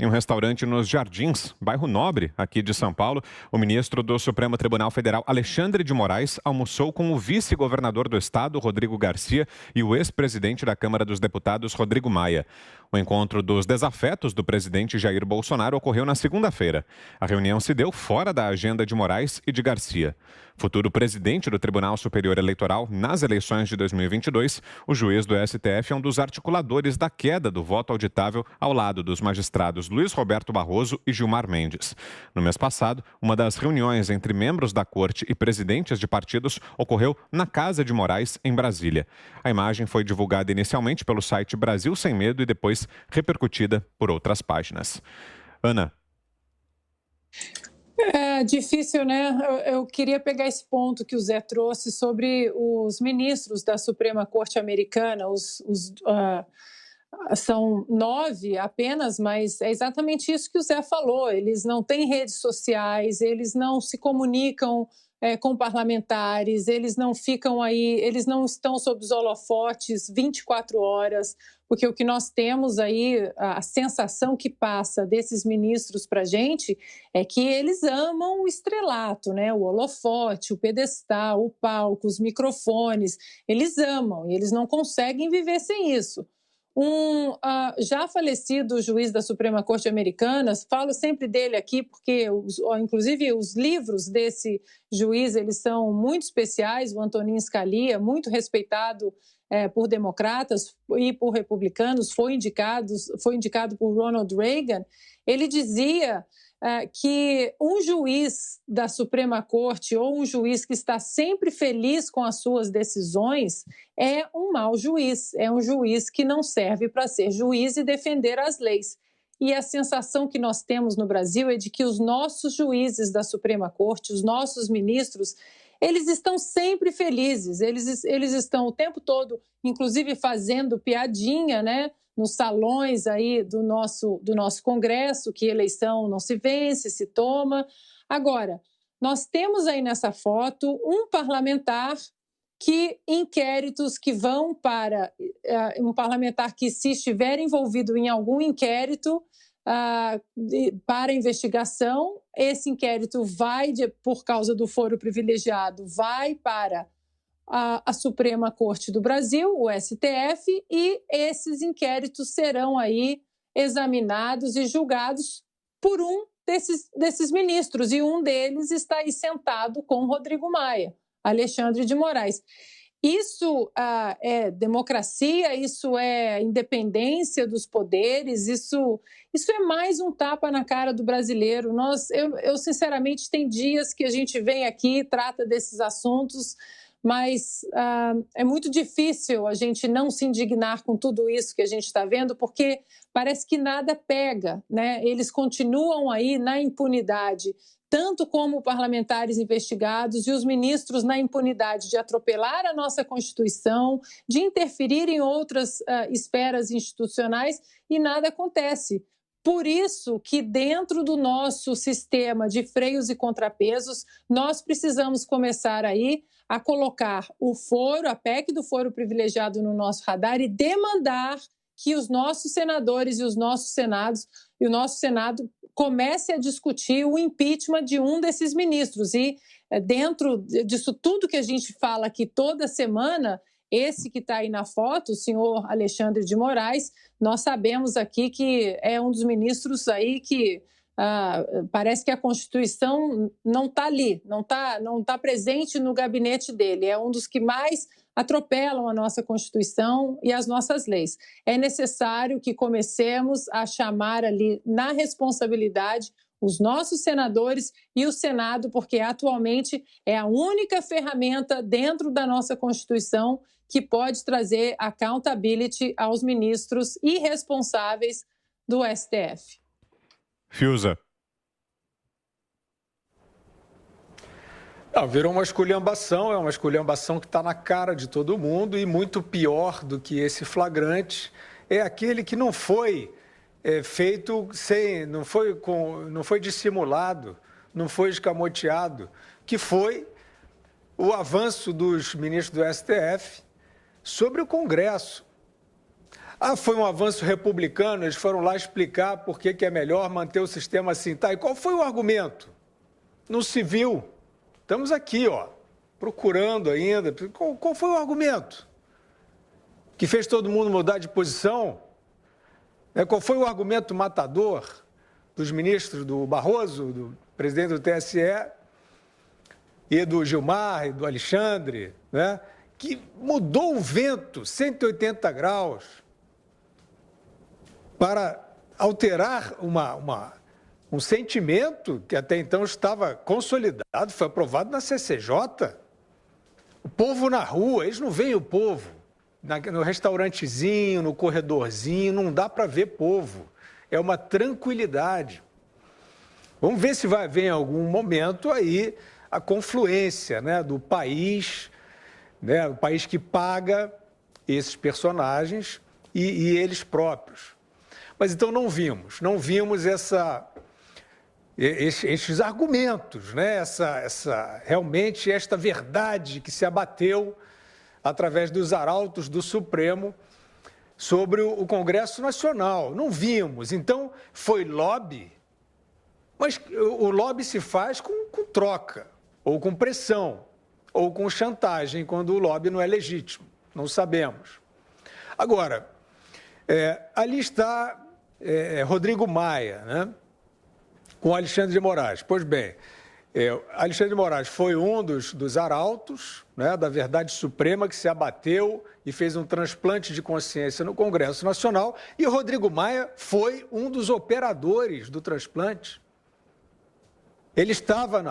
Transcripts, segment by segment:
Em um restaurante nos Jardins, bairro Nobre, aqui de São Paulo, o ministro do Supremo Tribunal Federal, Alexandre de Moraes, almoçou com o vice-governador do estado, Rodrigo Garcia, e o ex-presidente da Câmara dos Deputados, Rodrigo Maia. O encontro dos desafetos do presidente Jair Bolsonaro ocorreu na segunda-feira. A reunião se deu fora da agenda de Moraes e de Garcia. Futuro presidente do Tribunal Superior Eleitoral nas eleições de 2022, o juiz do STF é um dos articuladores da queda do voto auditável ao lado dos magistrados Luiz Roberto Barroso e Gilmar Mendes. No mês passado, uma das reuniões entre membros da corte e presidentes de partidos ocorreu na casa de Moraes, em Brasília. A imagem foi divulgada inicialmente pelo site Brasil Sem Medo e depois repercutida por outras páginas. Ana. É difícil, né? Eu queria pegar esse ponto que o Zé trouxe sobre os ministros da Suprema Corte Americana, são 9 apenas, mas é exatamente isso que o Zé falou. Eles não têm redes sociais, eles não se comunicam com parlamentares, eles não ficam aí, eles não estão sob os holofotes 24 horas, porque o que nós temos aí, a sensação que passa desses ministros para a gente é que eles amam o estrelato, né? O holofote, o pedestal, o palco, os microfones, eles amam e eles não conseguem viver sem isso. Já falecido juiz da Suprema Corte Americana, falo sempre dele aqui porque, inclusive, os livros desse juiz eles são muito especiais. O Antonin Scalia, muito respeitado por democratas e por republicanos, foi indicado por Ronald Reagan. Ele dizia que um juiz da Suprema Corte ou um juiz que está sempre feliz com as suas decisões é um mau juiz, é um juiz que não serve para ser juiz e defender as leis. E a sensação que nós temos no Brasil é de que os nossos juízes da Suprema Corte, os nossos ministros, eles estão sempre felizes, eles estão o tempo todo, inclusive fazendo piadinha, né? Nos salões aí do nosso Congresso, que eleição não se vence, se toma. Agora, nós temos aí nessa foto um parlamentar que inquéritos que vão para um parlamentar que, se estiver envolvido em algum inquérito para investigação, esse inquérito vai, por causa do foro privilegiado, vai para a Suprema Corte do Brasil, o STF, e esses inquéritos serão aí examinados e julgados por um desses ministros, e um deles está aí sentado com Rodrigo Maia, Alexandre de Moraes. Isso é democracia, isso é independência dos poderes, isso é mais um tapa na cara do brasileiro. Eu sinceramente, tem dias que a gente vem aqui, trata desses assuntos, mas é muito difícil a gente não se indignar com tudo isso que a gente está vendo, porque parece que nada pega, né? Eles continuam aí na impunidade, tanto como parlamentares investigados e os ministros na impunidade de atropelar a nossa Constituição, de interferir em outras esferas institucionais, e nada acontece. Por isso que, dentro do nosso sistema de freios e contrapesos, nós precisamos começar aí a colocar a PEC do foro privilegiado no nosso radar e demandar que os nossos senadores e o nosso Senado comece a discutir o impeachment de um desses ministros. E dentro disso tudo que a gente fala aqui toda semana, esse que está aí na foto, o senhor Alexandre de Moraes, nós sabemos aqui que é um dos ministros aí que parece que a Constituição não está ali, não tá presente no gabinete dele. É um dos que mais atropelam a nossa Constituição e as nossas leis. É necessário que comecemos a chamar ali na responsabilidade os nossos senadores e o Senado, porque atualmente é a única ferramenta dentro da nossa Constituição que pode trazer accountability aos ministros irresponsáveis do STF. Fiuza. Virou uma esculhambação, é uma esculhambação que está na cara de todo mundo, e muito pior do que esse flagrante é aquele que não foi feito não foi dissimulado, não foi escamoteado, que foi o avanço dos ministros do STF sobre o Congresso. Ah, foi um avanço republicano, eles foram lá explicar por que é melhor manter o sistema assim. Tá, e qual foi o argumento? Não se viu. Estamos aqui, ó, procurando ainda. Qual foi o argumento? Que fez todo mundo mudar de posição? Qual foi o argumento matador dos ministros do Barroso, do presidente do TSE e do Gilmar e do Alexandre, né? Que mudou o vento 180 graus para alterar um sentimento que até então estava consolidado, foi aprovado na CCJ. O povo na rua, eles não veem o povo. No restaurantezinho, no corredorzinho, não dá para ver povo. É uma tranquilidade. Vamos ver se vai haver em algum momento aí a confluência, né, do país, né, o país que paga esses personagens e eles próprios. Mas então não vimos esses argumentos, né, realmente esta verdade que se abateu através dos arautos do Supremo sobre o Congresso Nacional. Não vimos. Então, foi lobby, mas o lobby se faz com troca, ou com pressão, ou com chantagem, quando o lobby não é legítimo. Não sabemos. Agora, ali está Rodrigo Maia, né, com Alexandre de Moraes. Pois bem, Alexandre de Moraes foi um dos arautos, né, da verdade suprema que se abateu e fez um transplante de consciência no Congresso Nacional, e Rodrigo Maia foi um dos operadores do transplante. Ele estava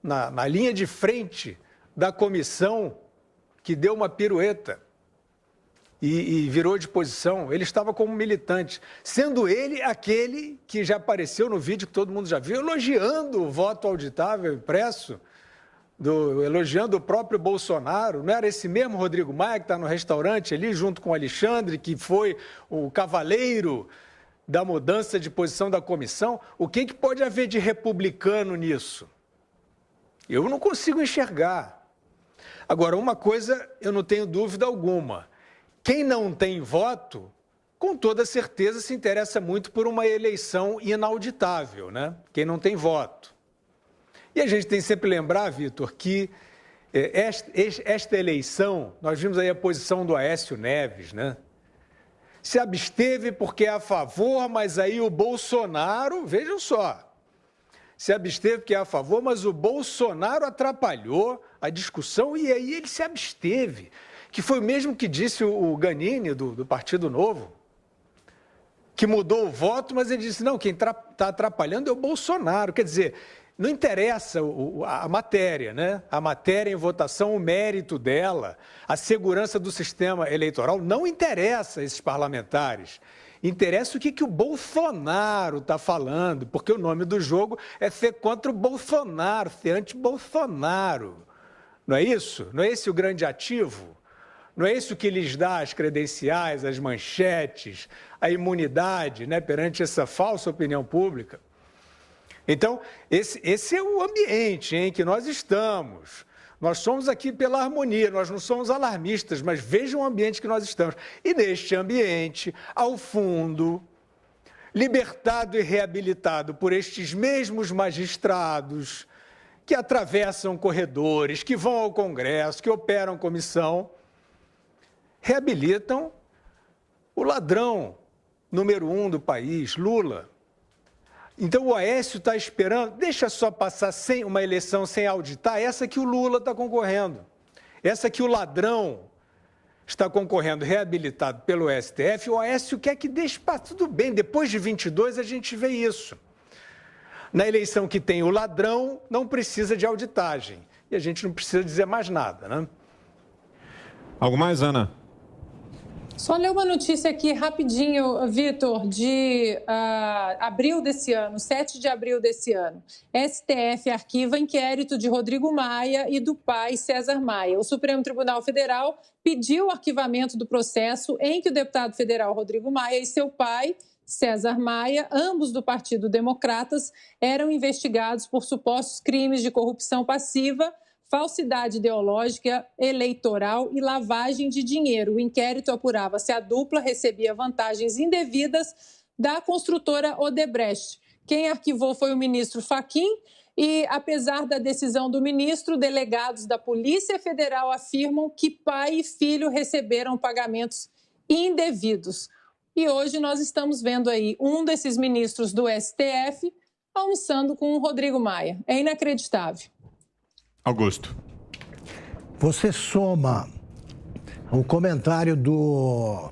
na linha de frente da comissão que deu uma pirueta e virou de posição. Ele estava como militante, sendo ele aquele que já apareceu no vídeo que todo mundo já viu, elogiando o voto auditável impresso, elogiando o próprio Bolsonaro. Não era esse mesmo Rodrigo Maia que está no restaurante ali, junto com o Alexandre, que foi o cavaleiro da mudança de posição da comissão? O que pode haver de republicano nisso? Eu não consigo enxergar. Agora, uma coisa eu não tenho dúvida alguma: quem não tem voto, com toda certeza se interessa muito por uma eleição inauditável, né? Quem não tem voto. E a gente tem sempre que lembrar, Vitor, que esta eleição, nós vimos aí a posição do Aécio Neves, né? Se absteve porque é a favor, mas aí o Bolsonaro, vejam só, se absteve porque é a favor, mas o Bolsonaro atrapalhou a discussão e aí ele se absteve, que foi o mesmo que disse o Ganini, do Partido Novo, que mudou o voto, mas ele disse, não, quem está atrapalhando é o Bolsonaro. Quer dizer, não interessa a matéria, né? A matéria em votação, o mérito dela, a segurança do sistema eleitoral, não interessa a esses parlamentares. Interessa o que o Bolsonaro está falando, porque o nome do jogo é ser contra o Bolsonaro, ser anti-Bolsonaro. Não é isso? Não é esse o grande ativo? Não é isso que lhes dá as credenciais, as manchetes, a imunidade, né, perante essa falsa opinião pública? Então, esse é o ambiente em que nós estamos. Nós somos aqui pela harmonia, nós não somos alarmistas, mas vejam o ambiente que nós estamos. E neste ambiente, ao fundo, libertado e reabilitado por estes mesmos magistrados que atravessam corredores, que vão ao Congresso, que operam comissão, reabilitam o ladrão número 1 do país, Lula. Então o Aécio está esperando, deixa só passar uma eleição sem auditar, essa que o Lula está concorrendo, essa que o ladrão está concorrendo, reabilitado pelo STF, o Aécio quer que deixe passar, tudo bem, depois de 22 a gente vê isso. Na eleição que tem o ladrão, não precisa de auditagem, e a gente não precisa dizer mais nada, né? Algo mais, Ana? Só ler uma notícia aqui rapidinho, Vitor, de abril desse ano, 7 de abril desse ano. STF arquiva inquérito de Rodrigo Maia e do pai César Maia. O Supremo Tribunal Federal pediu o arquivamento do processo em que o deputado federal Rodrigo Maia e seu pai, César Maia, ambos do Partido Democratas, eram investigados por supostos crimes de corrupção passiva, falsidade ideológica, eleitoral e lavagem de dinheiro. O inquérito apurava se a dupla recebia vantagens indevidas da construtora Odebrecht. Quem arquivou foi o ministro Fachin e, apesar da decisão do ministro, delegados da Polícia Federal afirmam que pai e filho receberam pagamentos indevidos. E hoje nós estamos vendo aí um desses ministros do STF almoçando com o Rodrigo Maia. É inacreditável. Augusto. Você soma o comentário do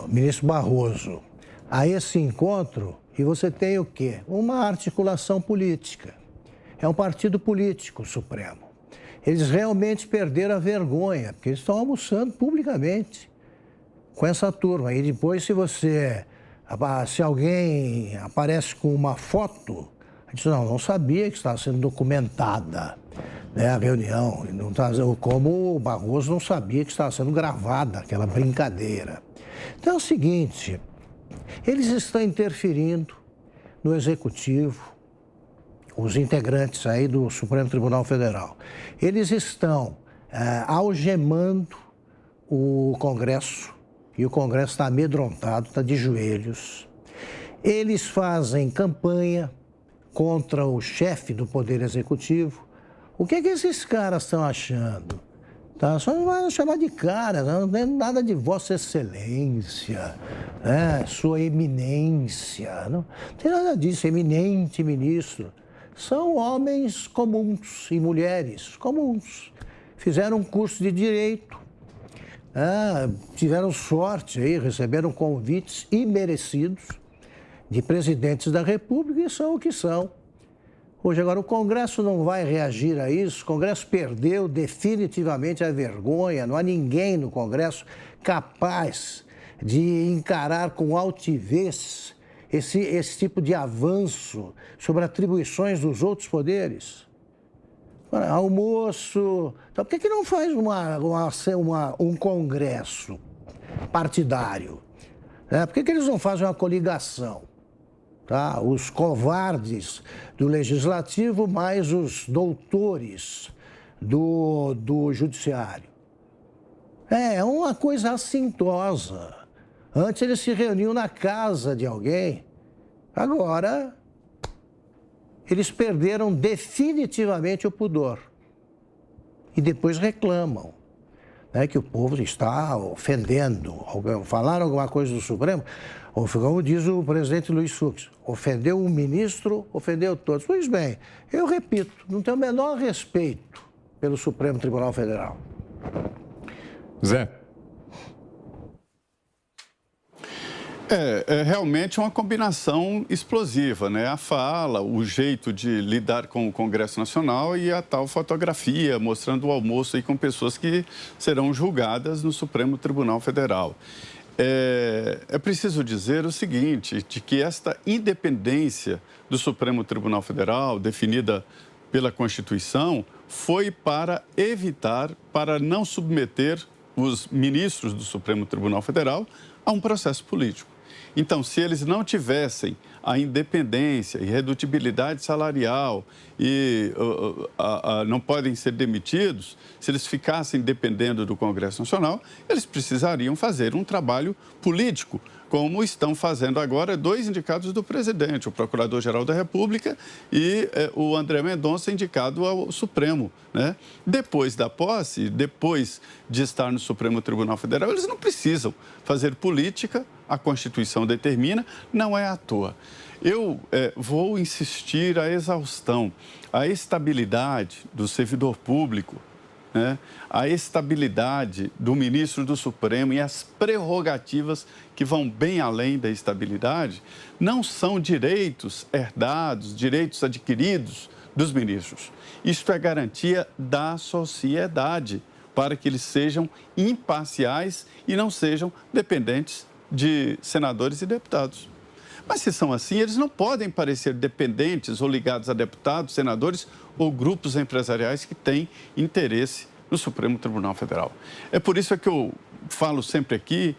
ministro Barroso a esse encontro e você tem o quê? Uma articulação política. É um partido político supremo. Eles realmente perderam a vergonha, porque eles estão almoçando publicamente com essa turma. E depois, se alguém aparece com uma foto, a gente diz, não sabia que estava sendo documentada, né, a reunião. Não tá, como o Barroso não sabia que estava sendo gravada, aquela brincadeira. Então é o seguinte, eles estão interferindo no Executivo, os integrantes aí do Supremo Tribunal Federal. Eles estão algemando o Congresso, e o Congresso está amedrontado, está de joelhos. Eles fazem campanha contra o chefe do Poder Executivo. O que é que esses caras estão achando? Tá? Só não vai chamar de cara, não tem nada de Vossa Excelência, né? Sua Eminência. Não tem nada disso, eminente ministro. São homens comuns e mulheres comuns. Fizeram um curso de direito, tiveram sorte aí, receberam convites imerecidos de presidentes da República e são o que são. Hoje, agora, o Congresso não vai reagir a isso. O Congresso perdeu definitivamente a vergonha. Não há ninguém no Congresso capaz de encarar com altivez esse tipo de avanço sobre atribuições dos outros poderes. Almoço... Então, por que não faz um congresso partidário? Por que eles não fazem uma coligação? Tá? Os covardes do Legislativo mais os doutores do Judiciário. É uma coisa assintosa. Antes eles se reuniam na casa de alguém, agora eles perderam definitivamente o pudor. E depois reclamam, né, que o povo está ofendendo. Falaram alguma coisa do Supremo, como diz o presidente Luiz Fux, ofendeu um ministro, ofendeu todos. Pois bem, eu repito, não tenho o menor respeito pelo Supremo Tribunal Federal. Zé. É realmente uma combinação explosiva, né? A fala, o jeito de lidar com o Congresso Nacional e a tal fotografia mostrando o almoço aí com pessoas que serão julgadas no Supremo Tribunal Federal. É preciso dizer o seguinte, de que esta independência do Supremo Tribunal Federal, definida pela Constituição, foi para evitar, para não submeter os ministros do Supremo Tribunal Federal a um processo político. Então, se eles não tivessem a independência, irredutibilidade salarial e não podem ser demitidos, se eles ficassem dependendo do Congresso Nacional, eles precisariam fazer um trabalho político, como estão fazendo agora dois indicados do presidente, o Procurador-Geral da República e o André Mendonça, indicado ao Supremo, né? Depois da posse, depois de estar no Supremo Tribunal Federal, eles não precisam fazer política, a Constituição determina, não é à toa. Eu vou insistir a exaustão, a estabilidade do servidor público, né? A estabilidade do ministro do Supremo e as prerrogativas que vão bem além da estabilidade não são direitos herdados, direitos adquiridos dos ministros. Isto é garantia da sociedade para que eles sejam imparciais e não sejam dependentes de senadores e deputados. Mas se são assim, eles não podem parecer dependentes ou ligados a deputados, senadores ou grupos empresariais que têm interesse no Supremo Tribunal Federal. É por isso que eu falo sempre aqui,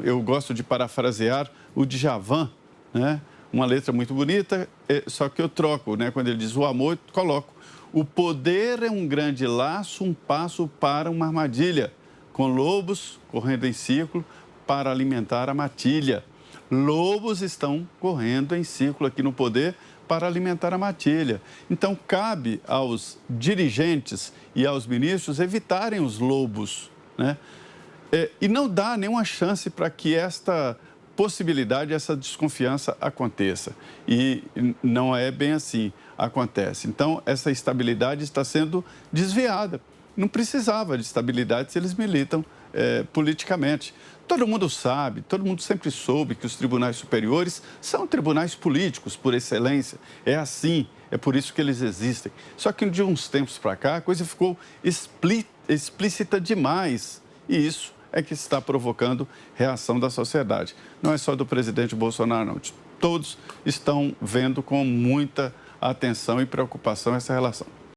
eu gosto de parafrasear o Djavan, né? uma letra muito bonita, só que eu troco, né? Quando ele diz o amor, eu coloco. O poder é um grande laço, um passo para uma armadilha, com lobos correndo em círculo para alimentar a matilha. Lobos estão correndo em círculo aqui no poder para alimentar a matilha. Então, cabe aos dirigentes e aos ministros evitarem os lobos, né? E não dá nenhuma chance para que esta possibilidade, essa desconfiança aconteça. E não é bem assim, acontece. Então, essa estabilidade está sendo desviada. Não precisava de estabilidade se eles militam politicamente. Todo mundo sabe, todo mundo sempre soube que os tribunais superiores são tribunais políticos por excelência. É assim, é por isso que eles existem. Só que de uns tempos para cá, a coisa ficou explícita demais. E isso é que está provocando reação da sociedade. Não é só do presidente Bolsonaro, não. Todos estão vendo com muita atenção e preocupação essa relação.